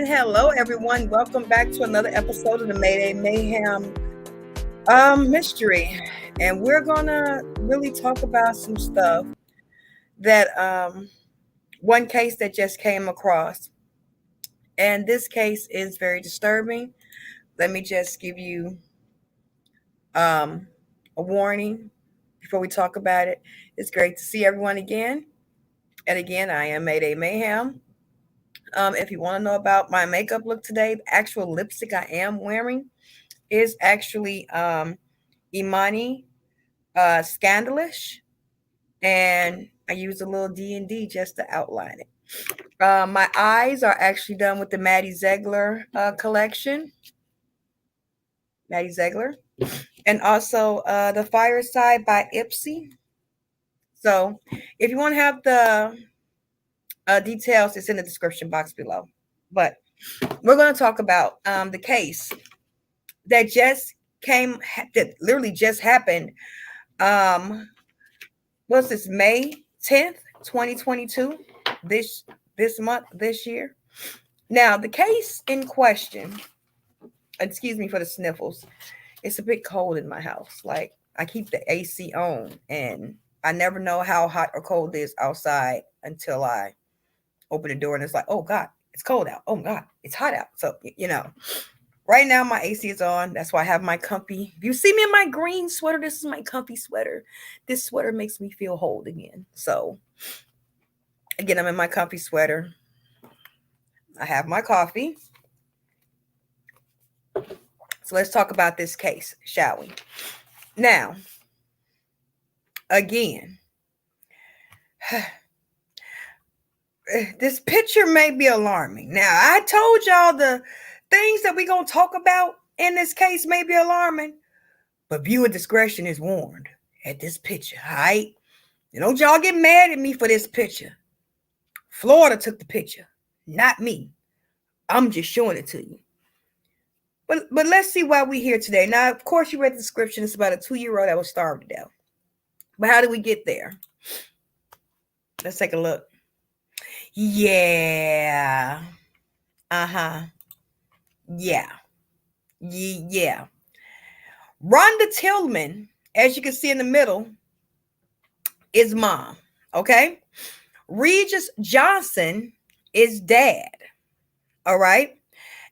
And hello, everyone. Welcome back to another episode of the Mayday Mayhem mystery. And we're going to really talk about some stuff that one case that just came across. And this case is very disturbing. Let me just give you a warning before we talk about it. It's great to see everyone again. And again, I am Mayday Mayhem. If you want to know about my makeup look today, the actual lipstick I am wearing is actually IMAN Scandalous, and I use a little D&D just to outline it. My eyes are actually done with the Maddie Ziegler collection. Maddie Ziegler. And also the Fireside by Ipsy. So if you want to have the details, it's in the description box below. But we're going to talk about the case that that literally just happened. What's this, May 10th, 2022, this month, this year. Now, the case in question, excuse me for the sniffles, it's a bit cold in my house. Like, I keep the AC on, and I never know how hot or cold it is outside until I open the door, and it's like, oh, God, it's cold out. Oh, God, it's hot out. So, right now my AC is on. That's why I have my comfy. If you see me in my green sweater, this is my comfy sweater. This sweater makes me feel whole again. So, again, I'm in my comfy sweater. I have my coffee. So let's talk about this case, shall we? Now, again, this picture may be alarming. Now, I told y'all the things that we're going to talk about in this case may be alarming, but viewer discretion is warned at this picture, all right? Don't y'all get mad at me for this picture. Florida took the picture, not me. I'm just showing it to you. But let's see why we're here today. Now, of course, you read the description. It's about a 2-year-old that was starved to death. But how did we get there? Let's take a look. Yeah. Uh-huh. Yeah. Yeah. Rhonda Tillman, as you can see in the middle, is mom. Okay? Regis Johnson is dad. All right?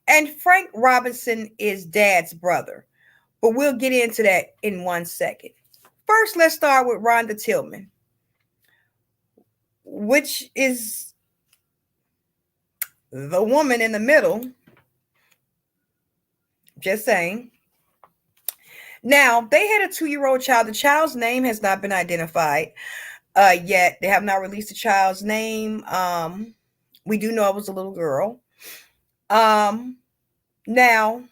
And Frank Robinson is dad's brother. But we'll get into that in 1 second. First, let's start with Rhonda Tillman, which is the woman in the middle. Just saying. Now, they had a 2-year-old child. The child's name has not been identified yet. They have not released the child's name. We do know it was a little girl. Now,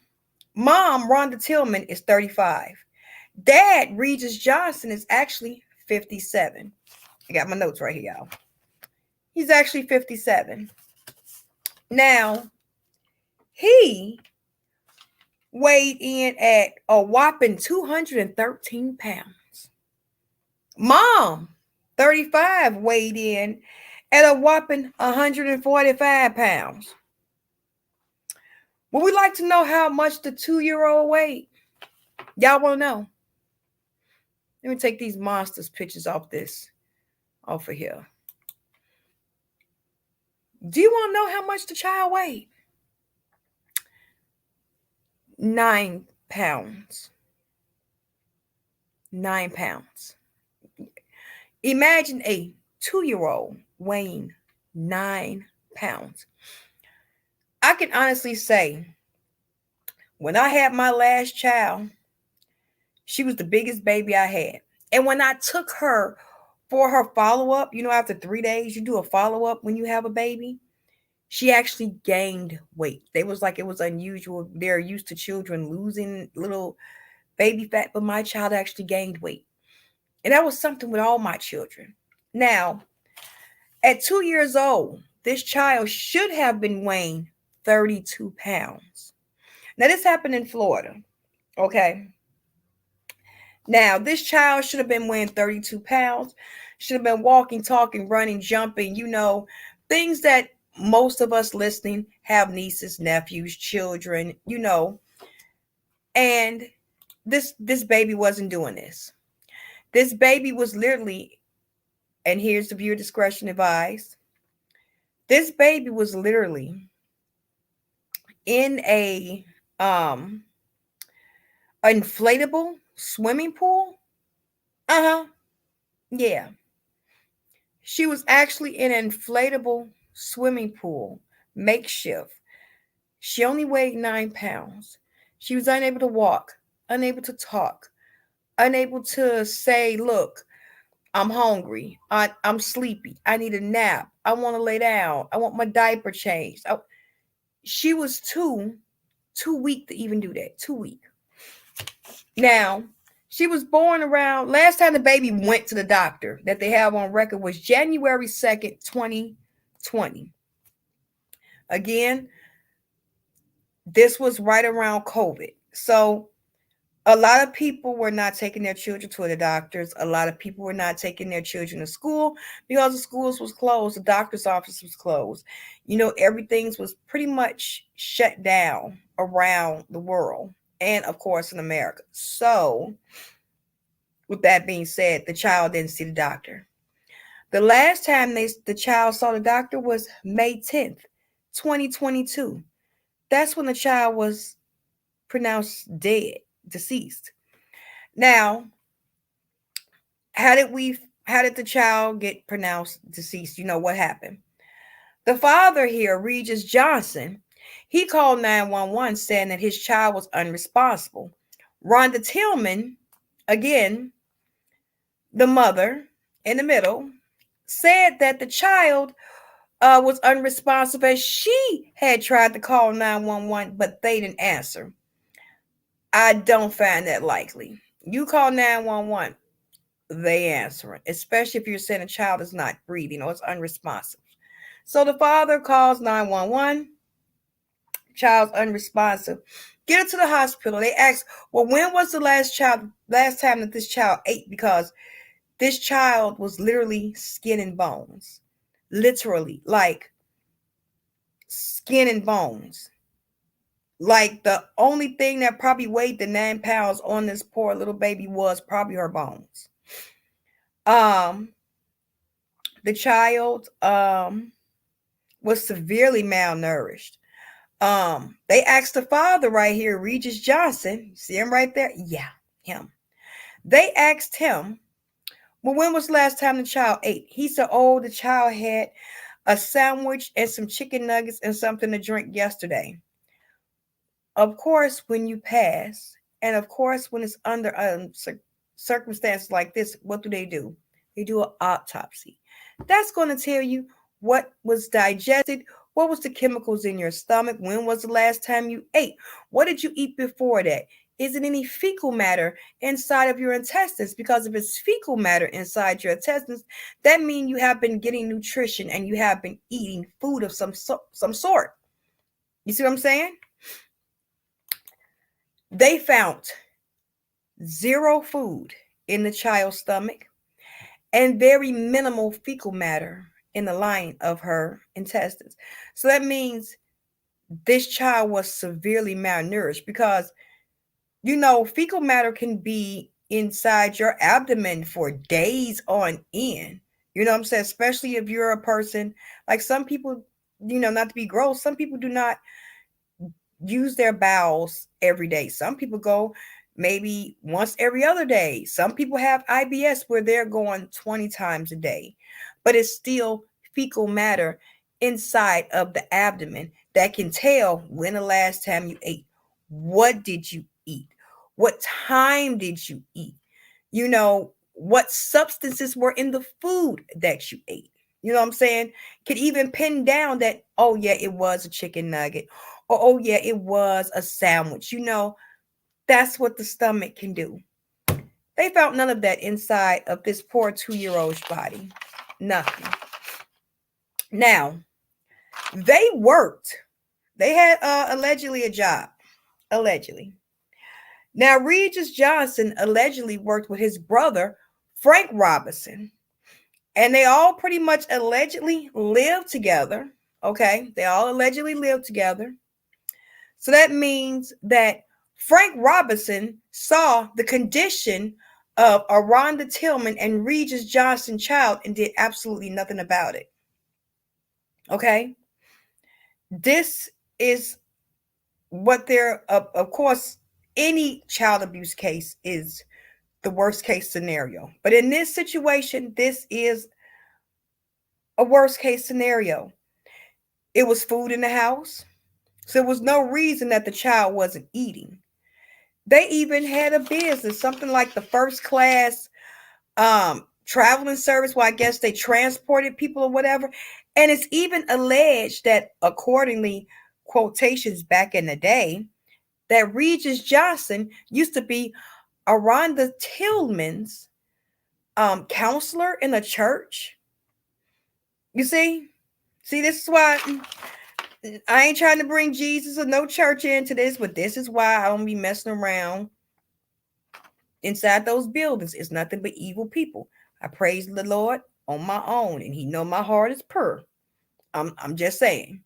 mom, Rhonda Tillman, is 35. Dad, Regis Johnson, is actually 57. I got my notes right here, y'all. He's actually 57. Now, he weighed in at a whopping 213 pounds. Mom, 35, weighed in at a whopping 145 pounds. Would we like to know how much the 2-year-old weighed? Y'all want to know? Let me take these monsters pictures off of here. Do you want to know how much the child weighed? 9 pounds. 9 pounds. Imagine a 2-year-old weighing 9 pounds. I can honestly say, when I had my last child, she was the biggest baby I had. And when I took her for her follow-up, after 3 days, you do a follow-up when you have a baby, she actually gained weight. They was like, it was unusual. They're used to children losing little baby fat, but my child actually gained weight. And that was something with all my children. Now, at 2 years old, this child should have been weighing 32 pounds. Now, this happened in Florida, okay? Now, this child should have been weighing 32 pounds, should have been walking, talking, running, jumping, things that most of us listening have nieces, nephews, children, and this baby wasn't doing this. This baby was literally, and here's the viewer discretion advised. This baby was literally in a inflatable swimming pool. Uh-huh. Yeah. She was actually in an inflatable swimming pool, makeshift. She only weighed 9 pounds. She was unable to walk, unable to talk, unable to say, look, I'm hungry. I'm sleepy. I need a nap. I want to lay down. I want my diaper changed. She was too weak to even do that. Too weak. Now, she was born around, last time the baby went to the doctor that they have on record was January 2nd, 2020. Again, this was right around COVID. So a lot of people were not taking their children to the doctors. A lot of people were not taking their children to school because the schools was closed. The doctor's office was closed. Everything was pretty much shut down around the world and, of course, in America. So with that being said, the child didn't see the doctor. The last time the child saw the doctor was May 10th, 2022. That's when the child was pronounced dead, deceased. Now, how did the child get pronounced deceased? You know what happened? The father here, Regis Johnson, he called 911 saying that his child was unresponsible. Rhonda Tillman, again, the mother in the middle, said that the child was unresponsive as she had tried to call 911, but they didn't answer. I don't find that likely. You call 911, they answer it, especially if you're saying a child is not breathing or it's unresponsive. So the father calls 911, child's unresponsive. Get her to the hospital. They ask, well, when was the last time that this child ate? Because this child was literally skin and bones. Literally, like skin and bones. Like the only thing that probably weighed the 9 pounds on this poor little baby was probably her bones. The child was severely malnourished. They asked the father right here, Regis Johnson. See him right there? Yeah, him. They asked him, well, when was the last time the child ate? He said, oh, the child had a sandwich and some chicken nuggets and something to drink yesterday. Of course, when you pass, and of course, when it's under circumstances like this, what do? They do an autopsy. That's going to tell you what was digested, what was the chemicals in your stomach, when was the last time you ate, what did you eat before that? Is it any fecal matter inside of your intestines? Because if it's fecal matter inside your intestines, that means you have been getting nutrition and you have been eating food of some sort. You see what I'm saying? They found 0 food in the child's stomach and very minimal fecal matter in the lining of her intestines. So that means this child was severely malnourished because, fecal matter can be inside your abdomen for days on end. You know what I'm saying? Especially if you're a person, like some people, not to be gross, some people do not use their bowels every day. Some people go maybe once every other day. Some people have IBS where they're going 20 times a day, but it's still fecal matter inside of the abdomen that can tell when the last time you ate. What did you eat? What time did you eat? What substances were in the food that you ate? You know what I'm saying? Could even pin down that, oh yeah, it was a chicken nugget. Or, oh yeah, it was a sandwich. That's what the stomach can do. They found none of that inside of this poor 2-year-old's body. Nothing. Now, they worked. They had allegedly a job. Allegedly. Now, Regis Johnson allegedly worked with his brother, Frank Robinson. And they all pretty much allegedly lived together. Okay, they all allegedly lived together. So that means that Frank Robinson saw the condition of Aranda Tillman and Regis Johnson child and did absolutely nothing about it. Okay, this is what they're, of course, any child abuse case is the worst case scenario. But in this situation, this is a worst case scenario. It was food in the house, so there was no reason that the child wasn't eating. They even had a business, something like the first class traveling service, where I guess they transported people or whatever. And it's even alleged that, accordingly, quotations back in the day, that Regis Johnson used to be Aranda Tillman's counselor in a church. You see, this is why I ain't trying to bring Jesus or no church into this, but this is why I don't be messing around inside those buildings. It's nothing but evil people. I praise the Lord on my own, and He know my heart is pure. I'm just saying.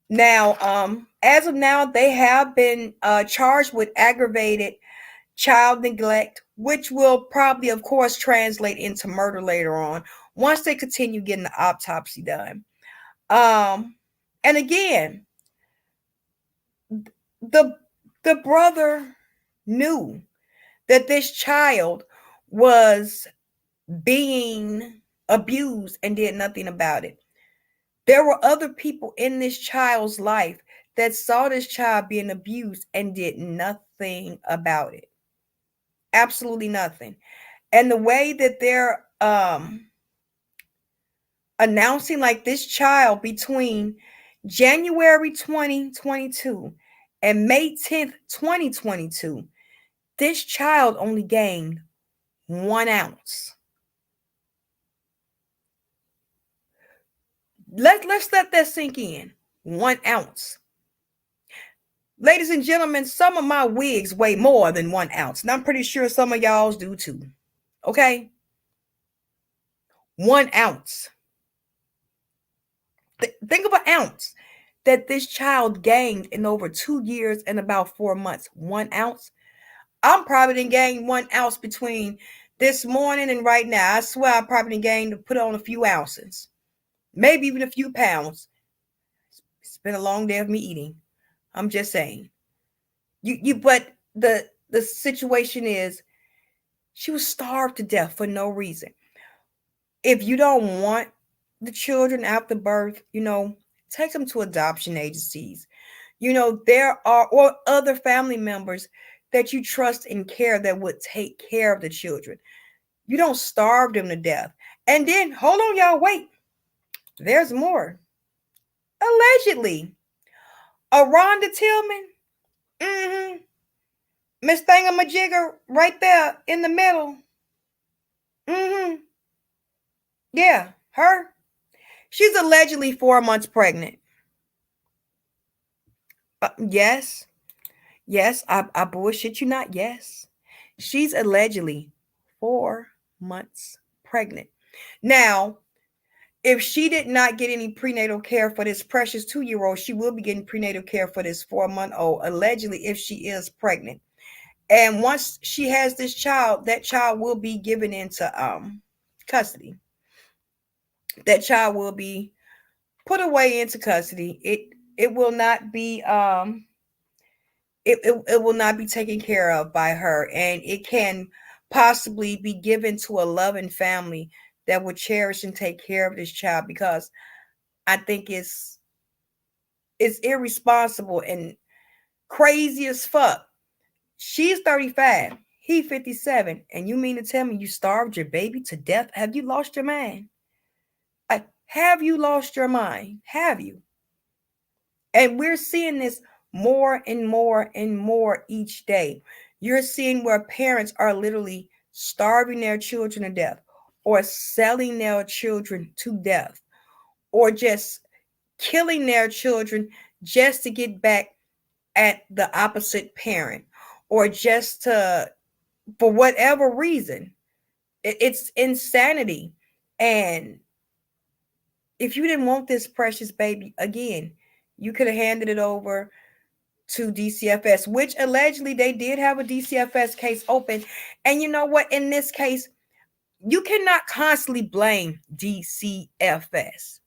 Now, as of now, they have been charged with aggravated child neglect, which will probably, of course, translate into murder later on once they continue getting the autopsy done. And again, the brother knew that this child was being abused and did nothing about it. There were other people in this child's life that saw this child being abused and did nothing about it. Absolutely nothing. And the way that they're announcing, like, this child between January 2022 and May 10th, 2022, this child only gained 1 ounce. Let's let that sink in. 1 ounce. Ladies and gentlemen, some of my wigs weigh more than 1 ounce, and I'm pretty sure some of y'all's do too. Okay? 1 ounce. Think of an ounce that this child gained in over 2 years and about 4 months. 1 ounce. I'm probably didn't gain 1 ounce between this morning and right now. I swear I probably didn't gain to put on a few ounces, maybe even a few pounds. It's been a long day of me eating. I'm just saying. But the situation is, she was starved to death for no reason. If you don't want the children after birth, take them to adoption agencies. There are or other family members that you trust and care that would take care of the children. You don't starve them to death. And then, hold on, y'all, wait. There's more. Allegedly, Aranda Tillman, Miss Thingamajigger right there in the middle. Yeah, her. She's allegedly 4 months pregnant. Yes, I bullshit you not. Yes, she's allegedly 4 months pregnant. Now, if she did not get any prenatal care for this precious 2-year-old, she will be getting prenatal care for this 4-month-old, allegedly, if she is pregnant. And once she has this child, that child will be given into custody. That child will be put away into custody. It will not be it will not be taken care of by her, and it can possibly be given to a loving family that will cherish and take care of this child, because I think it's irresponsible and crazy as fuck. She's 35, he 57, and you mean to tell me you starved your baby to death? Have you lost your mind? Have you lost your mind? Have you? And we're seeing this more and more and more each day. You're seeing where parents are literally starving their children to death, or selling their children to death, or just killing their children just to get back at the opposite parent, or just to, for whatever reason. It's insanity. And If you didn't want this precious baby, again, you could have handed it over to DCFS, which allegedly they did have a DCFS case open. And you know what? In this case, you cannot constantly blame DCFS.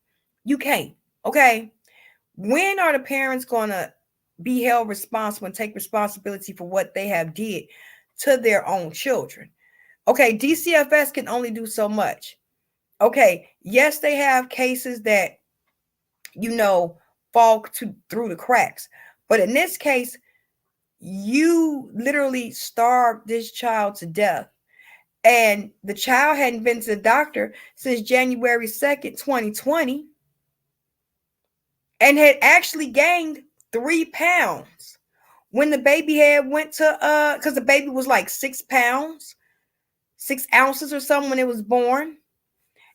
You can't. Okay. When are the parents going to be held responsible and take responsibility for what they have did to their own children? Okay, DCFS can only do so much. Okay, yes, they have cases that fall through the cracks, but in this case, you literally starved this child to death, and the child hadn't been to the doctor since January 2nd, 2020, and had actually gained 3 pounds when the baby had went to because the baby was like 6 pounds, 6 ounces or something when it was born.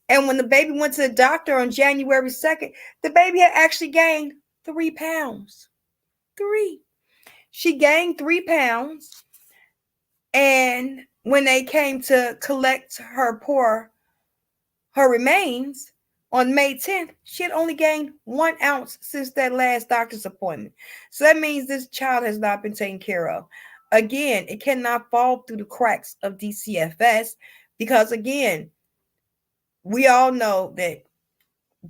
And when the baby went to the doctor on January 2nd, the baby had actually gained 3 pounds. She gained 3 pounds. And when they came to collect her remains on May 10th, she had only gained 1 ounce since that last doctor's appointment. So that means this child has not been taken care of. Again, it cannot fall through the cracks of DCFS because, again, we all know that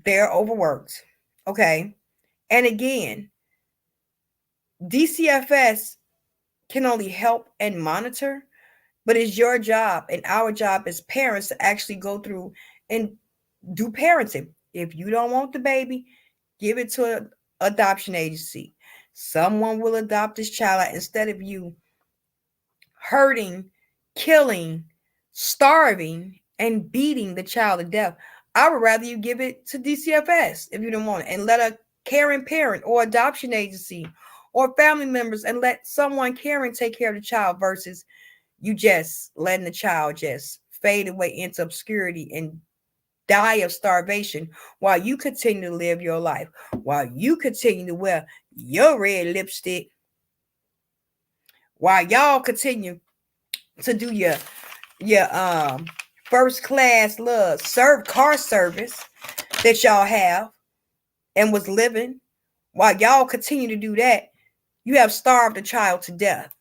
they're overworked. Okay. And again, DCFS can only help and monitor, but it's your job and our job as parents to actually go through and do parenting. If you don't want the baby, give it to an adoption agency. Someone will adopt this child instead of you hurting, killing, starving, and beating the child to death. I would rather you give it to DCFS if you don't want it, and let a caring parent or adoption agency or family members and let someone caring take care of the child versus you just letting the child just fade away into obscurity and die of starvation while you continue to live your life, while you continue to wear your red lipstick, while y'all continue to do your first class car service that y'all have and was living. While y'all continue to do that, you have starved a child to death,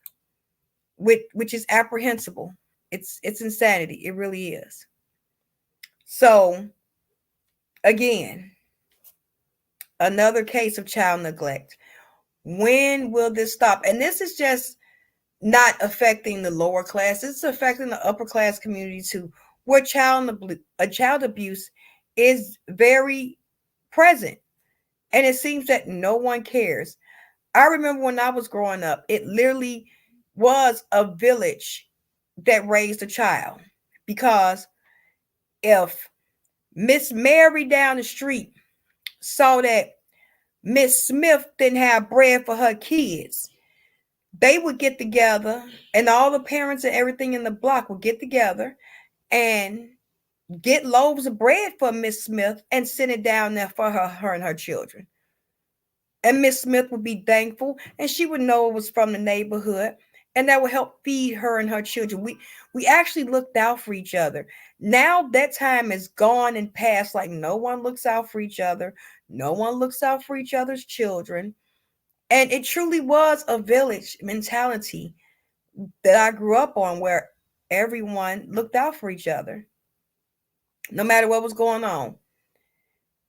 which is apprehensible. It's insanity. It really is. So again, another case of child neglect. When will this stop? And this is just not affecting the lower class. It's affecting the upper class community too, where child abuse is very present. And it seems that no one cares. I remember when I was growing up, it literally was a village that raised a child. Because if Miss Mary down the street saw that Miss Smith didn't have bread for her kids, they would get together, and all the parents and everything in the block would get together and get loaves of bread for Miss Smith and send it down there for her and her children. And Miss Smith would be thankful, and she would know it was from the neighborhood, and that would help feed her and her children. We actually looked out for each other. Now that time is gone and past. Like, no one looks out for each other. No one looks out for each other's children. And it truly was a village mentality that I grew up on, where everyone looked out for each other, no matter what was going on.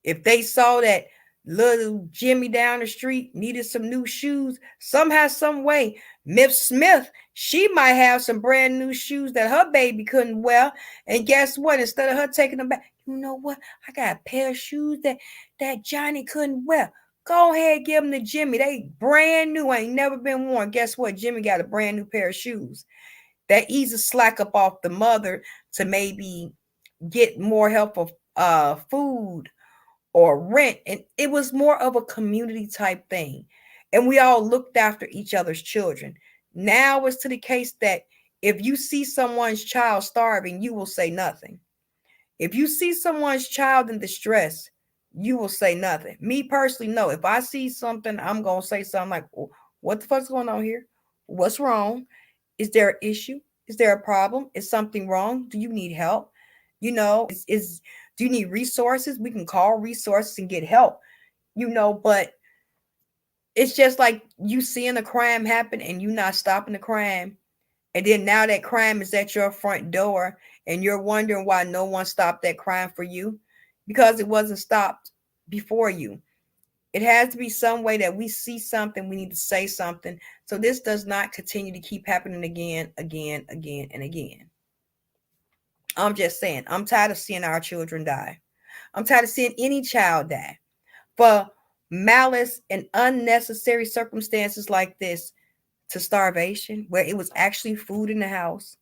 If they saw that little Jimmy down the street needed some new shoes, somehow, some way, Miss Smith, she might have some brand new shoes that her baby couldn't wear. And guess what? Instead of her taking them back, you know what? I got a pair of shoes that Johnny couldn't wear. Go ahead, give them to Jimmy. They brand new, ain't never been worn. Guess what? Jimmy got a brand new pair of shoes. That eases slack up off the mother to maybe get more help of food or rent. And it was more of a community type thing. And we all looked after each other's children. Now it's to the case that if you see someone's child starving, you will say nothing. If you see someone's child in distress, you will say nothing. Me personally, no. If I see something, I'm going to say something like, what the fuck's going on here? What's wrong? Is there an issue? Is there a problem? Is something wrong? Do you need help? Do you need resources? We can call resources and get help, but it's just like you seeing a crime happen and you not stopping the crime. And then now that crime is at your front door and you're wondering why no one stopped that crime for you because it wasn't stopped before you. It has to be some way that we see something, we need to say something. So this does not continue to keep happening again, and again. I'm just saying, I'm tired of seeing our children die. I'm tired of seeing any child die for malice and unnecessary circumstances like this, to starvation, where it was actually food in the house,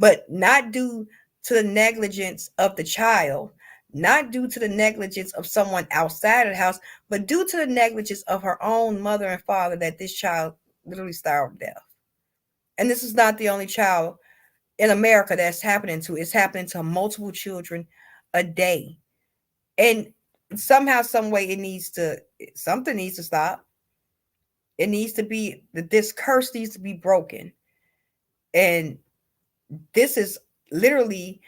but not due to the negligence of the child, not due to the negligence of someone outside of the house, but due to the negligence of her own mother and father, that this child literally starved to death. And this is not the only child in America that's happening to. It's happening to multiple children a day. And somehow, some way, something needs to stop. It needs to be, this curse needs to be broken. And this is literally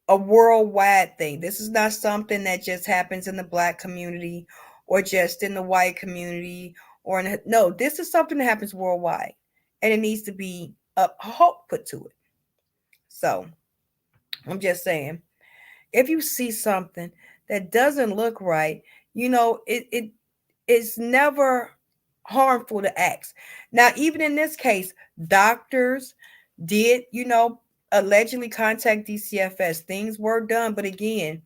a worldwide thing. This is not something that just happens in the Black community or just in the white community no, this is something that happens worldwide, and it needs to be a halt put to it. So I'm just saying, if you see something that doesn't look right, it's never harmful to ask. Now, even in this case, doctors did, allegedly contact DCFS. Things were done, but again,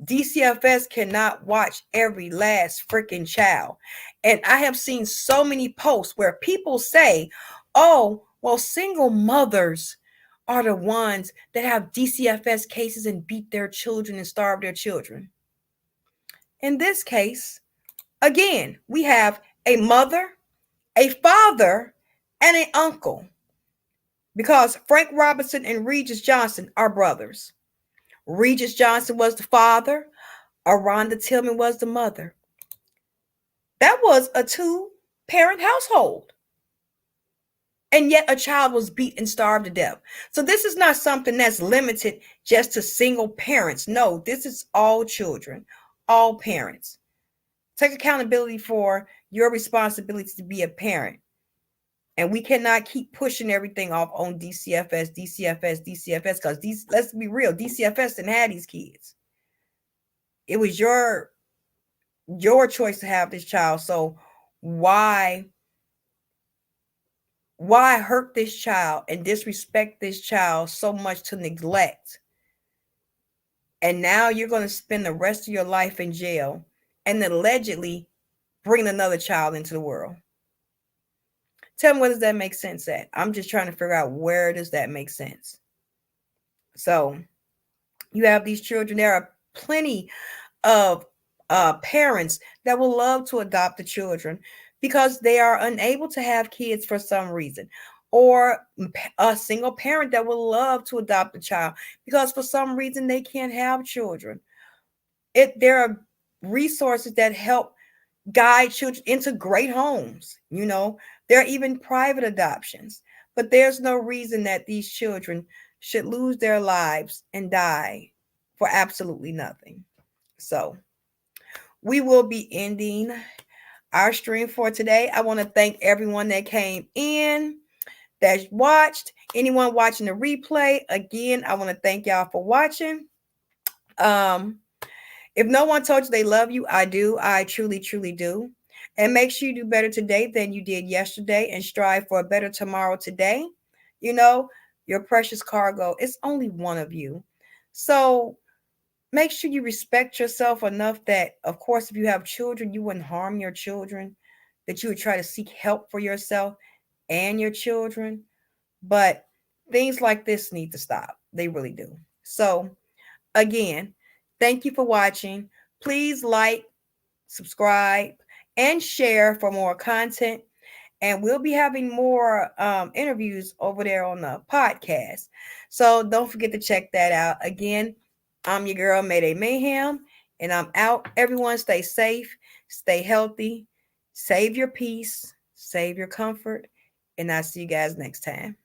DCFS cannot watch every last freaking child. And I have seen so many posts where people say, oh, well, single mothers are the ones that have DCFS cases and beat their children and starve their children. In this case, again, we have a mother, a father, and an uncle. Because Frank Robinson and Regis Johnson are brothers. Regis Johnson was the father. Aranda Tillman was the mother. That was a 2-parent household. And yet a child was beat and starved to death. So this is not something that's limited just to single parents. No, this is all children, all parents. Take accountability for your responsibility to be a parent. And we cannot keep pushing everything off on DCFS, because let's be real, DCFS didn't have these kids. It was your choice to have this child. So why hurt this child and disrespect this child so much to neglect? And now you're going to spend the rest of your life in jail and allegedly bring another child into the world. Tell me, where does that make sense at? I'm just trying to figure out, where does that make sense? So you have these children. There are plenty of parents that will love to adopt the children because they are unable to have kids for some reason, or a single parent that will love to adopt a child because for some reason they can't have children. There are resources that help guide children into great homes. There are even private adoptions, but there's no reason that these children should lose their lives and die for absolutely nothing. So we will be ending our stream for today. I want to thank everyone that came in, that watched, anyone watching the replay. Again, I want to thank y'all for watching. If no one told you they love you, I do. I truly, truly do. And make sure you do better today than you did yesterday and strive for a better tomorrow today. Your precious cargo, it's only one of you. So make sure you respect yourself enough that, of course, if you have children, you wouldn't harm your children, that you would try to seek help for yourself and your children. But things like this need to stop. They really do. So again, thank you for watching. Please like, subscribe, and share for more content. And we'll be having more interviews over there on the podcast. So don't forget to check that out. Again, I'm your girl, Mayday Mayhem, and I'm out. Everyone stay safe, stay healthy, save your peace, save your comfort, and I'll see you guys next time.